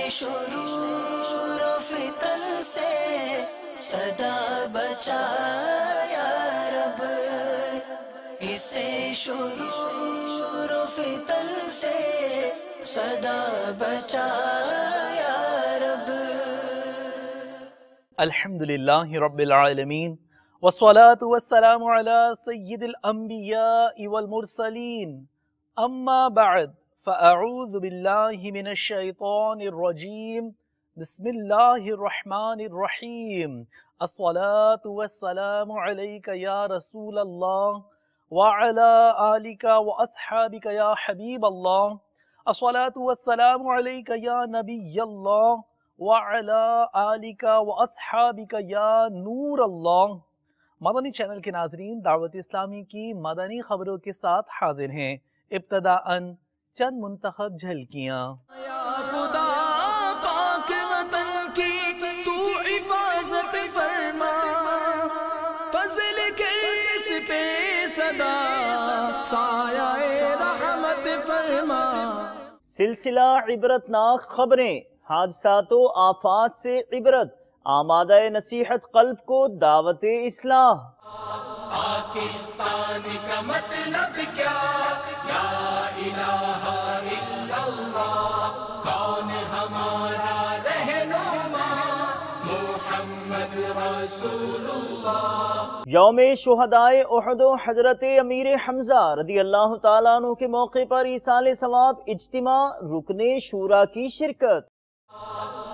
شرور و فتن سے صدا بچا یا رب، اسے شرور و فتن سے صدا بچا یا رب۔ الحمدللہ رب العالمین والصلاة والسلام علی سید الانبیاء والمرسلین، اما بعد فاعوذ باللہ من الشیطان الرجیم، بسم اللہ الرحمن الرحیم، الصلاة والسلام علیک یا رسول اللہ وعلی آلک واصحابک یا حبیب اللہ، الصلاة والسلام علیک یا نبی اللہ وعلی آلک واصحابک یا نور اللہ۔ مدنی چینل کے ناظرین، دعوت اسلامی کی مدنی خبروں کے ساتھ حاضر ہیں۔ ابتداءً چند منتخب جھلکیاں۔ یا خدا پاک وطن کی تو حفاظت فرما، فضل کے اس پہ صدا سایہ رحمت فرما۔ سلسلہ عبرتناک خبریں، حادثات و آفات سے عبرت، آمادہ نصیحت قلب کو دعوت اصلاح۔ پاکستان کا مطلب کیا، لا الہ الا اللہ، کون ہمارا رہنما، محمد رسول اللہ۔ یوم شہدائے احد و حضرت امیر حمزہ رضی اللہ تعالیٰ عنہ کے موقع پر ایصال ثواب اجتماع، رکن شورا کی شرکت۔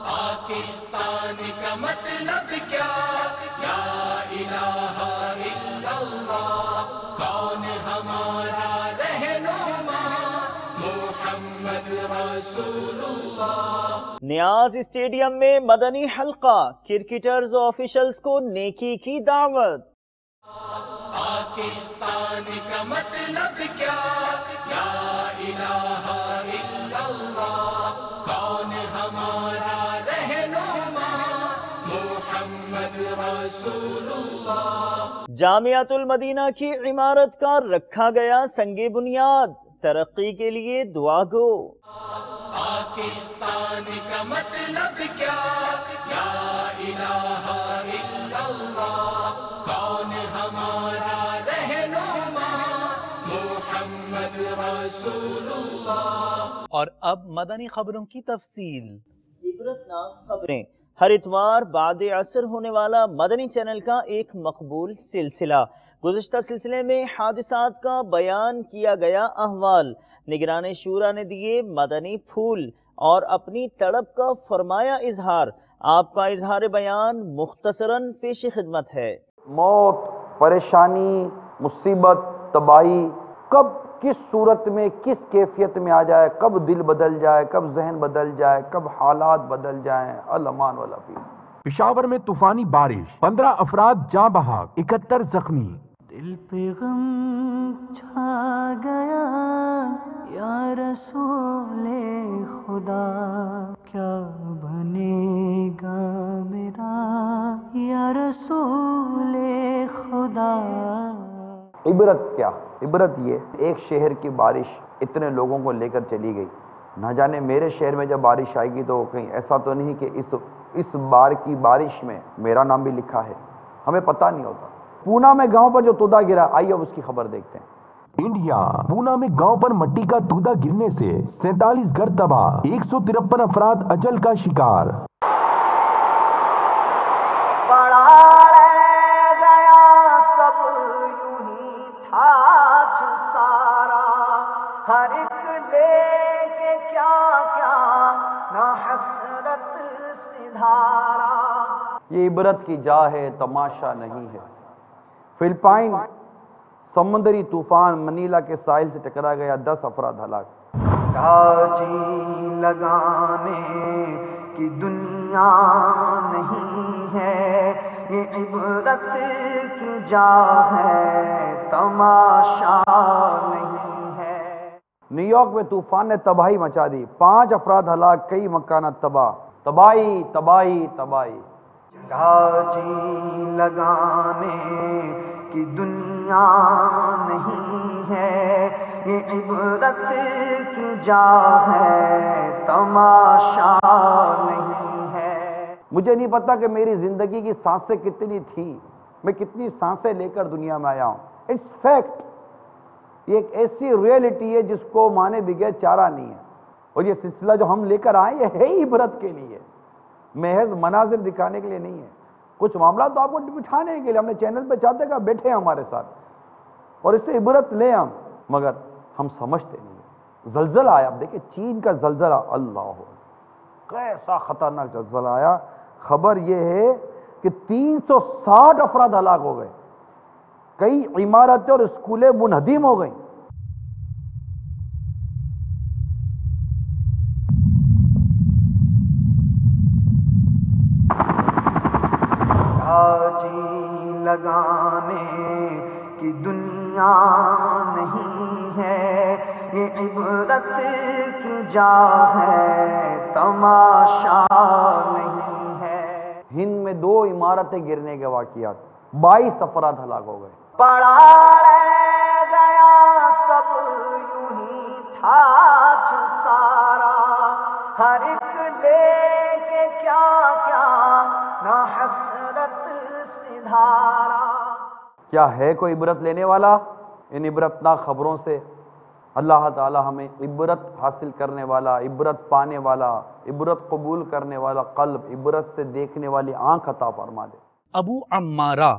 پاکستان کا مطلب کیا، لا الہ الا اللہ، کون ہمارا رہنما، محمد رسول اللہ۔ نیاز اسٹیڈیم میں مدنی حلقہ، کرکٹرز و آفیشلز کو نیکی کی دعوت۔ پاکستان کا مطلب کیا، لا الہ الا اللہ، کون ہمارا رہنما، محمد رسول اللہ۔ جامعۃ المدینہ کی عمارت کا رکھا گیا سنگ بنیاد، ترقی کے لیے دعا گو۔ پاکستان کا مطلب کیا، لا الہ الا اللہ، کون ہمارا رہنما، محمد رسول اللہ۔ اور اب مدنی خبروں کی تفصیل۔ عبرتناک خبریں، ہر اتوار بعد عصر ہونے والا مدنی چینل کا ایک مقبول سلسلہ۔ گزشتہ سلسلے میں حادثات کا بیان کیا گیا احوال، نگران شورا نے دیے مدنی پھول اور اپنی تڑپ کا فرمایا اظہار۔ آپ کا اظہار بیان مختصراً پیش خدمت ہے۔ موت، پریشانی، مصیبت، تباہی کب کس صورت میں کس کیفیت میں آ جائے، کب دل بدل جائے، کب ذہن بدل جائے، کب حالات بدل جائیں، الامان والحفیظ۔ پشاور میں طوفانی بارش، 15 افراد جاں بحق، 71 زخمی۔ دل پہ غم چھا گیا یا رسول خدا، کیا بنے گا میرا یا رسول خدا۔ عبرت کیا؟ عبرت یہ، ایک شہر کی بارش اتنے لوگوں کو لے کر چلی گئی، نہ جانے میرے شہر میں جب بارش آئے گی تو کہیں ایسا تو نہیں کہ اس بار کی بارش میں میرا نام بھی لکھا ہے، ہمیں پتہ نہیں ہوتا۔ پونا میں گاؤں پر جو تودا گرا، آئیے اب اس کی خبر دیکھتے ہیں۔ انڈیا، پونا میں گاؤں پر مٹی کا تودا گرنے سے 47 گھر تباہ، 153 افراد اجل کا شکار۔ بڑا رہ گیا سب یوں ہی ٹھاٹھ سارا، ہر ایک لے کے کیا کیا نہ حسرت سدھارا۔ یہ عبرت کی جا ہے، تماشا نہیں ہے۔ فلپائن سمندری طوفان منیلا کے ساحل سے ٹکرا گیا، 10 افراد ہلاک۔ جی لگانے کی دنیا نہیں ہے، یہ عبرت کی جا ہے، تماشا نہیں ہے۔ نیو یارک میں طوفان نے تباہی مچا دی، 5 افراد ہلاک، کئی مکانات تباہ۔ تباہی تباہی تباہی۔ جی لگانے کی دنیا دنیا نہیں ہے، یہ عبرت کی جا ہے، تماشا نہیں ہے۔ مجھے نہیں پتا کہ میری زندگی کی سانسیں کتنی تھی، میں کتنی سانسیں لے کر دنیا میں آیا ہوں۔ اٹس فیکٹ، یہ ایک ایسی ریئلٹی ہے جس کو مانے بغیر چارہ نہیں ہے۔ اور یہ سلسلہ جو ہم لے کر آئے یہ ہے عبرت کے لیے، محض مناظر دکھانے کے لیے نہیں ہے۔ کچھ معاملات تو آپ کو بٹھانے کے لیے ہم نے چینل پہ چاہتے کہ بیٹھے ہمارے ساتھ اور اس سے عبرت لیں ہم، مگر ہم سمجھتے نہیں ہیں۔ زلزلہ آیا، اب دیکھیں چین کا زلزلہ، اللہ کیسا خطرناک زلزلہ آیا۔ خبر یہ ہے کہ 360 افراد ہلاک ہو گئے، کئی عمارتیں اور اسکولیں منہدم ہو گئیں۔ جی لگانے کی دنیا نہیں ہے، یہ عبرت کی جا ہے، تماشا نہیں ہے۔ ہند میں 2 عمارتیں گرنے کے واقعات، 22 افراد ہلاک ہو گئے۔ پڑا رہ گیا سب یوں ہی ٹھاٹھ سارا، ہر ایک لے کے کیا کیا نہ حسرت سدھارا۔ کیا ہے کوئی عبرت لینے والا؟ ان عبرتناک خبروں سے اللہ تعالی ہمیں عبرت حاصل کرنے والا، عبرت پانے والا، عبرت قبول کرنے والا قلب، عبرت سے دیکھنے والی آنکھ عطا فرما دے۔ ابو عمارہ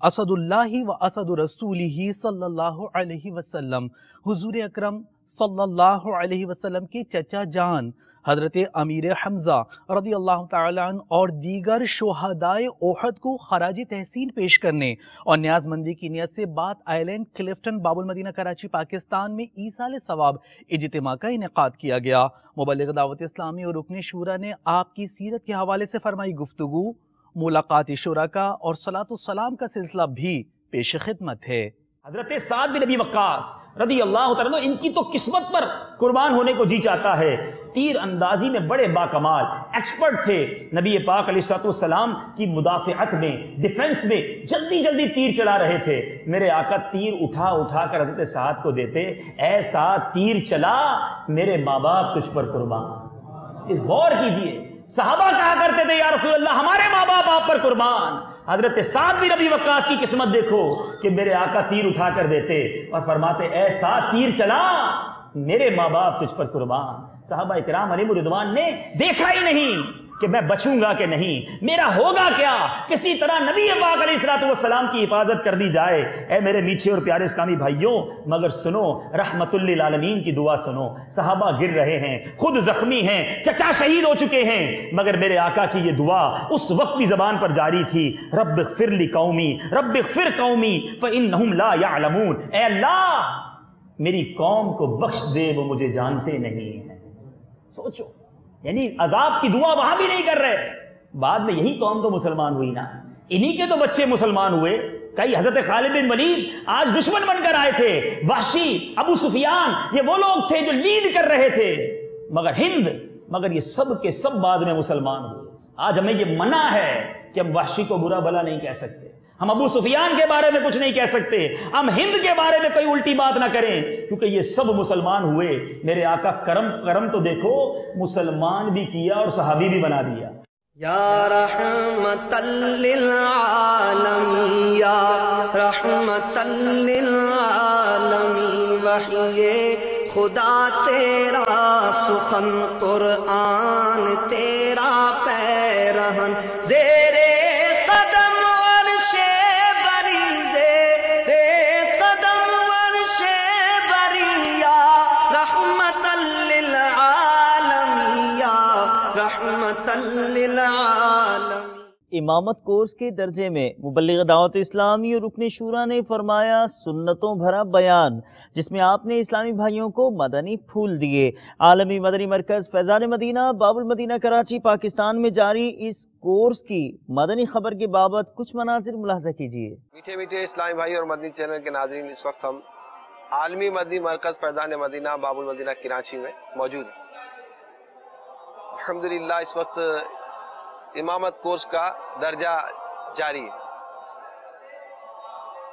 اسد اللہ و اسد رسولہ صلی اللہ علیہ وسلم، حضور اکرم صلی اللہ علیہ وسلم کے چچا جان حضرت امیر حمزہ رضی اللہ تعالیٰ عنہ اور دیگر شہدائے احد کو خراج تحسین پیش کرنے اور نیاز مندی کی نیت سے بات آئلینڈ کلفٹن باب المدینہ کراچی پاکستان میں ایصال ثواب اجتماع کا انعقاد کیا گیا۔ مبلغ دعوت اسلامی اور رکن شورا نے آپ کی سیرت کے حوالے سے فرمائی گفتگو، ملاقات شرکاء اور صلاۃ السلام کا سلسلہ بھی پیش خدمت ہے۔ حضرت سعد بن ابی وقاص رضی اللہ تعالیٰ عنہ، ان کی تو قسمت پر قربان ہونے کو جی چاہتا ہے۔ تیر اندازی میں بڑے باکمال ایکسپرٹ تھے، نبی پاک علیہ السلام کی مدافعت میں، ڈیفنس میں جلدی جلدی تیر چلا رہے تھے۔ میرے آقا تیر اٹھا اٹھا کر حضرت سعد کو دیتے، اے سعد تیر چلا، میرے ماں باپ تجھ پر قربان۔ غور کیجئے، صحابہ کہا کرتے تھے یا رسول اللہ ہمارے ماں باپ آپ پر قربان۔ حضرت سعد بن ابی وقاص کی قسمت دیکھو کہ میرے آقا تیر اٹھا کر دیتے اور فرماتے اے سعد تیر چلا، میرے ماں باپ تجھ پر قربان۔ صحابہ اکرام علیہم رضوان نے دیکھا ہی نہیں کہ میں بچوں گا کہ نہیں، میرا ہوگا کیا، کسی طرح نبی پاک علیہ السلام کی حفاظت کر دی جائے۔ اے میرے میٹھے اور پیارے اسلامی بھائیوں، مگر سنو، رحمت للعالمین کی دعا سنو۔ صحابہ گر رہے ہیں، خود زخمی ہیں، چچا شہید ہو چکے ہیں، مگر میرے آقا کی یہ دعا اس وقت بھی زبان پر جاری تھی، رب اغفر لی قومی، رب اغفر قومی فإنہم لا یعلمون۔ اے اللہ میری قوم کو بخش دے، وہ مجھے جانتے نہیں ہیں۔ سوچو، یعنی عذاب کی دعا وہاں بھی نہیں کر رہے۔ بعد میں یہی قوم تو مسلمان ہوئی نا، انہی کے تو بچے مسلمان ہوئے۔ کئی حضرت خالد بن ولید آج دشمن بن کر آئے تھے، وحشی، ابو سفیان، یہ وہ لوگ تھے جو لیڈ کر رہے تھے، مگر ہند، مگر یہ سب کے سب بعد میں مسلمان ہوئے۔ آج ہمیں یہ منع ہے کہ ہم وحشی کو برا بھلا نہیں کہہ سکتے، ہم ابو سفیان کے بارے میں کچھ نہیں کہہ سکتے، ہم ہند کے بارے میں کوئی الٹی بات نہ کریں، کیونکہ یہ سب مسلمان ہوئے۔ میرے آقا کرم تو دیکھو، مسلمان بھی کیا اور صحابی بھی بنا دیا۔ یا رحمت للعالمین، یا رحمت للعالمین، وحی خدا تیرا سخن قرآن تیرا پیرہن، زیر قدم عرش بری، زیر قدم عرش بری، یا رحمت للعالمین، یا رحمت للعالمین۔ امامت کورس کے درجے میں مبلغ دعوت اسلامی اور رکن شورا نے فرمایا سنتوں بھرا بیان، جس میں آپ نے اسلامی بھائیوں کو مدنی پھول دیے۔ عالمی مدنی مرکز فیضان مدینہ باب المدینہ کراچی پاکستان میں جاری اس کورس کی مدنی خبر کے بابت کچھ مناظر ملاحظہ کیجیے۔ میٹھے میٹھے اسلامی بھائی اور مدنی چینل کے ناظرین، اس وقت ہم عالمی مدنی مرکز فیضان مدینہ باب المدینہ کراچی میں موجود ہیں۔ الحمدللہ اس وقت امامت کورس کا درجہ جاری ہے۔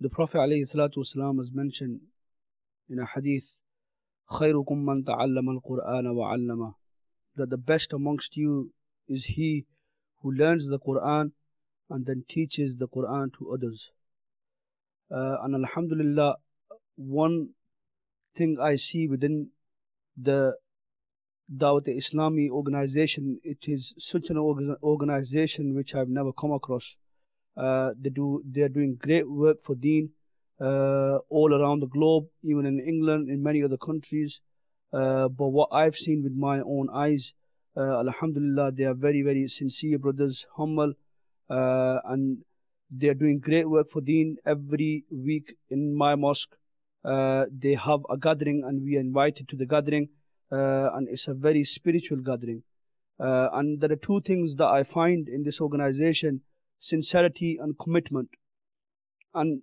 The Prophet alayhi salatu wasalam has mentioned in a hadith, khairukum man ta'allama al-Qur'ana wa 'allama, that the best amongst you is he who learns the Qur'an and then teaches the Qur'an to others. And alhamdulillah, one thing I see within the Dawat Islami organization, it is such an organization which I've never come across. They are doing great work for Deen all around the globe, even in England, in many other countries. But what I've seen with my own eyes, alhamdulillah, they are very, very sincere brothers, humble, and they are doing great work for Deen. Every week in my mosque, they have a gathering and we are invited to the gathering, and it's a very spiritual gathering. And there are two things that I find in this organization: sincerity and commitment. And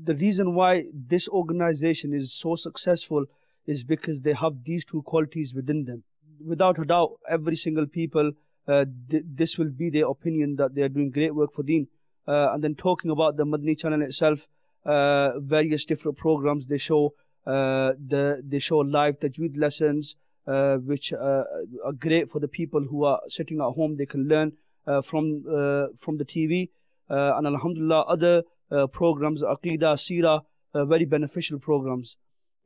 the reason why this organization is so successful is because they have these two qualities within them. Without a doubt, every single people, this will be their opinion that they are doing great work for Deen. And then talking about the Madani channel itself, various different programs they show. They show live tajweed lessons, which are great for the people who are sitting at home. They can learn from the TV, and alhamdulillah, other programs, Aqidah, Seerah, very beneficial programs.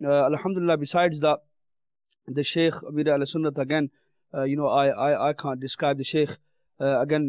Alhamdulillah, besides that, the Sheikh Amir al-Sunnat, again, I can't describe the Sheikh. Again,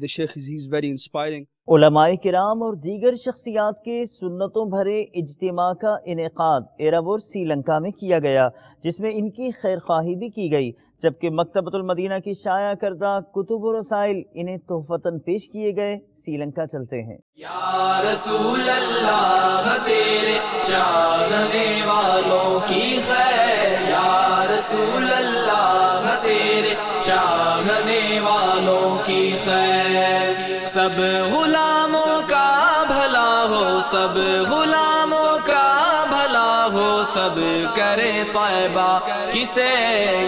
the Sheikh he's very inspiring. علماء کرام اور دیگر شخصیات کے سنتوں بھرے اجتماع کا انعقاد ایراور سری لنکا میں کیا گیا، جس میں ان کی خیر خواہی بھی کی گئی، جبکہ مکتبۃ المدینہ کی شائع کردہ کتب و رسائل انہیں تحفتاً پیش کیے گئے۔ سری لنکا چلتے ہیں۔ یا رسول اللہ تیرے چاہنے والوں کی خیر، یا رسول اللہ تیرے چاہنے والوں کی خیر، سب غلاموں کا بھلا ہو، سب غلاموں کا بھلا ہو، سب کرے طیبہ کسے،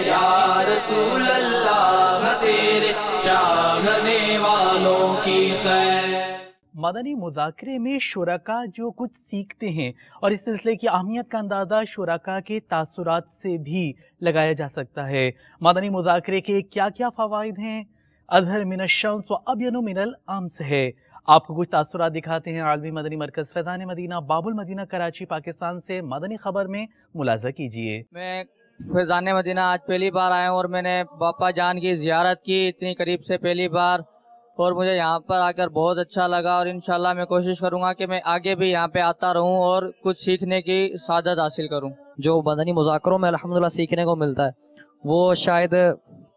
یا رسول اللہ تیرے چاہنے والوں کی خیر۔ مدنی مذاکرے میں شرکا جو کچھ سیکھتے ہیں، اور اس سلسلے کی اہمیت کا اندازہ شرکا کے تاثرات سے بھی لگایا جا سکتا ہے۔ مدنی مذاکرے کے کیا کیا فوائد ہیں؟ اظہر من الشمس و ابین من الامس ہے۔ آپ کو کچھ تاثرات دکھاتے ہیں عالمی مدنی مرکز فیضان مدینہ باب المدینہ کراچی پاکستان سے، مدنی خبر میں ملاحظہ کیجیے۔ میں فیضان مدینہ آج پہلی بار آیا ہوں اور میں نے باپا جان کی زیارت کی اتنی قریب سے پہلی بار، اور مجھے یہاں پر آ کر بہت اچھا لگا، اور انشاءاللہ میں کوشش کروں گا کہ میں آگے بھی یہاں پہ آتا رہوں اور کچھ سیکھنے کی سعادت حاصل کروں۔ جو مدنی مذاکروں میں الحمدللہ سیکھنے کو ملتا ہے وہ شاید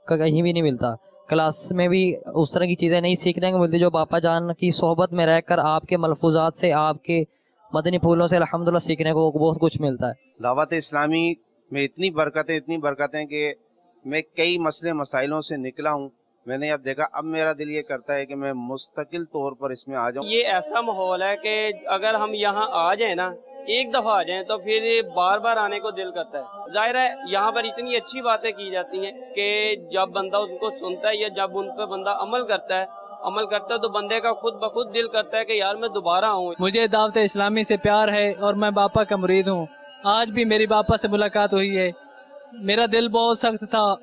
کہیں بھی نہیں ملتا، کلاس میں بھی اس طرح کی چیزیں نہیں سیکھنے کو ملتی جو باپا جان کی صحبت میں رہ کر آپ کے ملفوظات سے، آپ کے مدنی پھولوں سے الحمدللہ سیکھنے کو بہت کچھ ملتا ہے۔ دعوت اسلامی میں اتنی برکتیں کہ میں کئی مسئلے مسائلوں سے نکلا ہوں۔ میں نے اب دیکھا، اب میرا دل یہ کرتا ہے کہ میں مستقل طور پر اس میں آ جاؤں۔ یہ ایسا ماحول ہے کہ اگر ہم یہاں آ جائیں نا، ایک دفعہ آ جائیں تو پھر بار بار آنے کو دل کرتا ہے۔ ظاہر ہے یہاں پر اتنی اچھی باتیں کی جاتی ہیں کہ جب بندہ ان کو سنتا ہے یا جب ان پہ بندہ عمل کرتا ہے تو بندے کا خود بخود دل کرتا ہے کہ یار میں دوبارہ آؤں۔ مجھے دعوت اسلامی سے پیار ہے اور میں باپا کا مرید ہوں۔ آج بھی میری باپا سے ملاقات ہوئی ہے۔ میرا دل بہت سخت تھا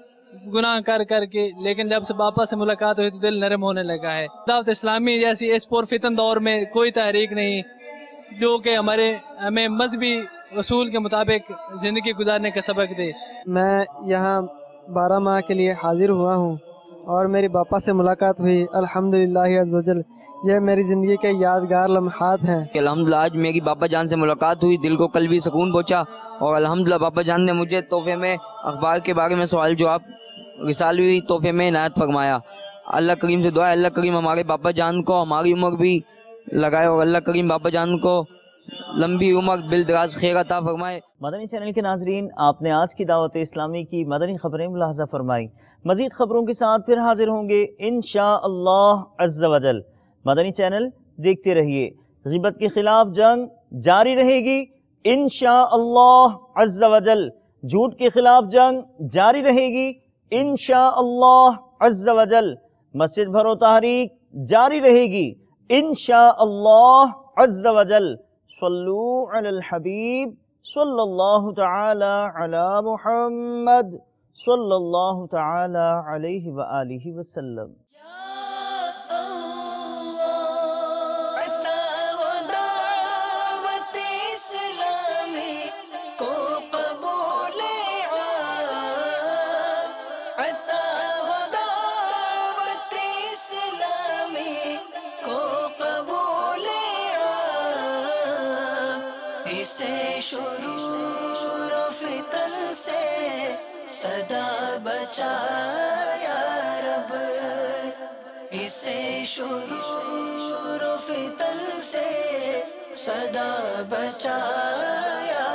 گناہ کر کے، لیکن جب سے باپا سے ملاقات ہوئی تو دل نرم ہونے لگا ہے۔ دعوت اسلامی جیسی اس پرفتن دور میں کوئی تحریک نہیں جو کہ ہمیں مذہبی اصول کے مطابق زندگی گزارنے کا سبق دے۔ میں یہاں 12 ماہ کے لیے حاضر ہوا ہوں اور میری باپا سے ملاقات ہوئی، الحمدللہ عز و جل۔ یہ میری زندگی کے یادگار لمحات ہیں۔ الحمدللہ آج میری باپا جان سے ملاقات ہوئی، دل کو قلبی سکون پہنچا، اور الحمدللہ باپا جان نے مجھے تحفے میں اخبار کے بارے میں سوال جواب رسالوی تحفے میں عنایت فرمایا۔ اللہ کریم سے دعا ہے اللہ کریم ہمارے باپا جان کو ہماری عمر بھی لگائے، اور اللہ کریم باپا جان کو لمبی عمر بالدراز خیر عطا فرمائے۔ مدنی چینل کے ناظرین، آپ نے آج کی دعوت اسلامی کی مدنی خبریں ملاحظہ فرمائی۔ مزید خبروں کے ساتھ پھر حاضر ہوں گے انشاءاللہ عز و جل۔ مدنی چینل دیکھتے رہیے۔ غیبت کے خلاف جنگ جاری رہے گی انشاءاللہ عز و جل۔ جھوٹ کے خلاف جنگ جاری رہے گی انشاءاللہ عز و جل۔ مسجد بھرو تحریک جاری رہے گی انشاءاللہ عز و جل۔ صلو علی الحبیب صلی اللہ تعالی علی محمد صلی اللہ تعالی علیہ وآلہ وسلم۔ شرور و فتن سے صدا بچا یا رب، اسے شرور و فتن سے صدا بچا یا